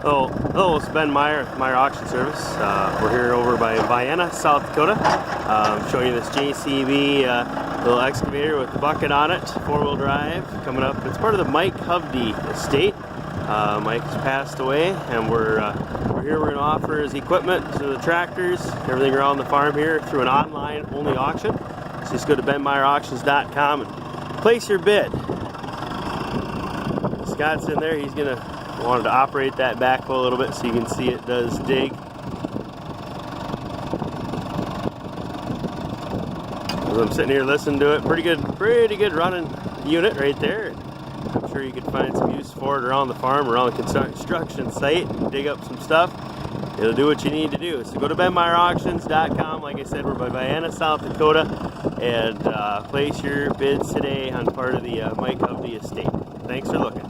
Hello, it's Ben Meyer, Meyer Auction Service. We're here over by Vienna, South Dakota. Showing you this JCB little excavator with the bucket on it, 4-wheel drive, coming up. It's part of the Hovde Estate. Mike has passed away, and we're here. We're going to offer his equipment to the tractors, everything around the farm here through an online-only auction. So just go to benmeyerauctions.com and place your bid. Scott's in there. He's wanted to operate that backhoe a little bit so you can see it does dig. As I'm sitting here listening to it, pretty good running unit right there. I'm sure you could find some use for it around the farm, around the construction site, and dig up some stuff. It'll do what you need to do. So go to benmeyerauctions.com. Like I said, we're by Vienna, South Dakota, and place your bids today on part of the Hovde Estate. Thanks for looking.